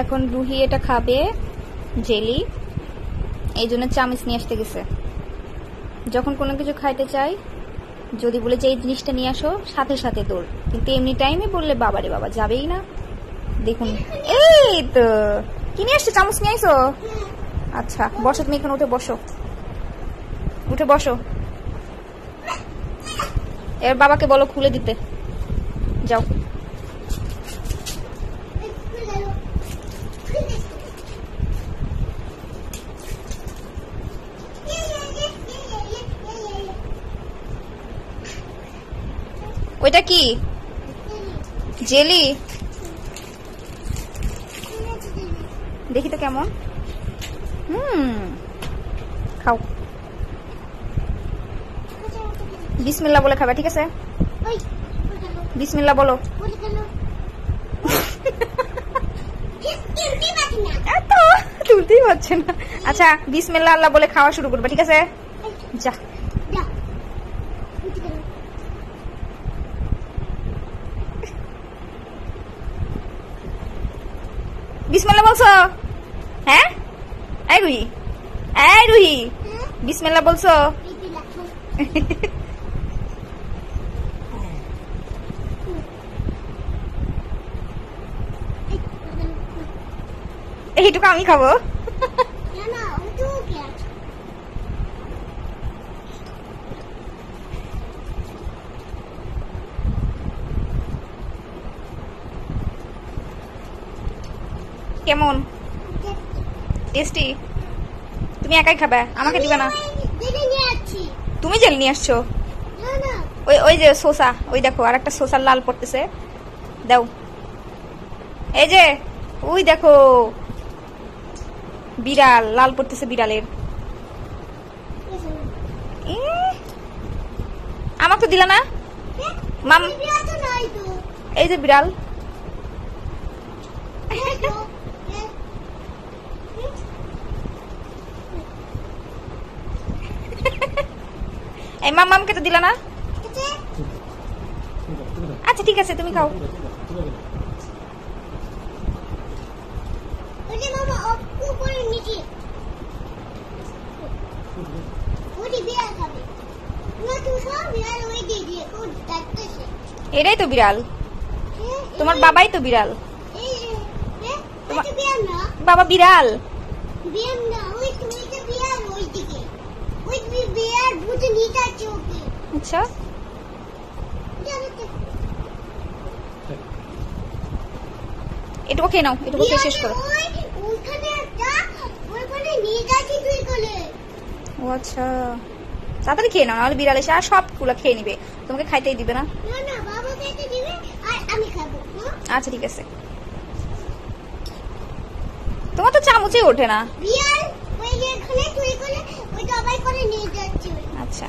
এখন রুহি এটা খাবে জেলি, এই জন্য চামচ নিয়ে আসতে গেছে। যখন কোনো কিছু খাইতে চাই, যদি বলে যে এই জিনিসটা নিয়ে আসো, সাথে সাথে দৌড়। কিন্তু এমনি টাইমে বললে বাবারে বাবা যাবেই না। দেখুন, এই তো কি নিয়ে আসছে, চামচ নিয়ে আইসো? আচ্ছা বসো, তুমি এখানে উঠে বসো, উঠে বসো। এবার বাবাকে বলো খুলে দিতে, যাও। ওইটা কি জেলি? দেখি তো কেমন। খাও, বিসমিল্লাহ বলে খাবে, ঠিক আছে? বিসমিল্লাহ বলো। তুলতেই পারছে না। আচ্ছা বিসমিল্লাহ আল্লাহ বলে খাওয়া শুরু করবে, ঠিক আছে? যা। বিসমিল্লাহ বলছো? হ্যাঁ এই রুহি, এই রুহি, বিসমিল্লাহ বলছো? এইটুকু আমি খাবো। কেমন টেস্টি? তুমি একাই খাবে, আমাকে দিবে না? তুমি জেল নিয়ে আসছো? ওই ওই যে শসা, ওই দেখো আর একটা শসার লাল পড়তেছে, দাও। এই যে ওই দেখো বিড়াল লাল পড়তেছে, বিড়ালের। আমাকে তো দিলা না মাম। এই যে বিড়াল, এই মামকে তো দিলা না। আচ্ছা ঠিক আছে তুমি খাও। এটাই তো বিড়াল, তোমার বাবাই তো বিড়াল। বাবা বিড়াল। আচ্ছা এটুকু খেয়ে নাও, এটুকু খেয়ে শেষ করো। ও আচ্ছা তাড়াতাড়ি খেয়ে নাও, নাহলে বিড়াল এসে আর সবগুলো খেয়ে নিবে, তোমাকে খাইতেই দিবে না। আচ্ছা ঠিক আছে, তোমার তো চামচেই ওঠে না। আচ্ছা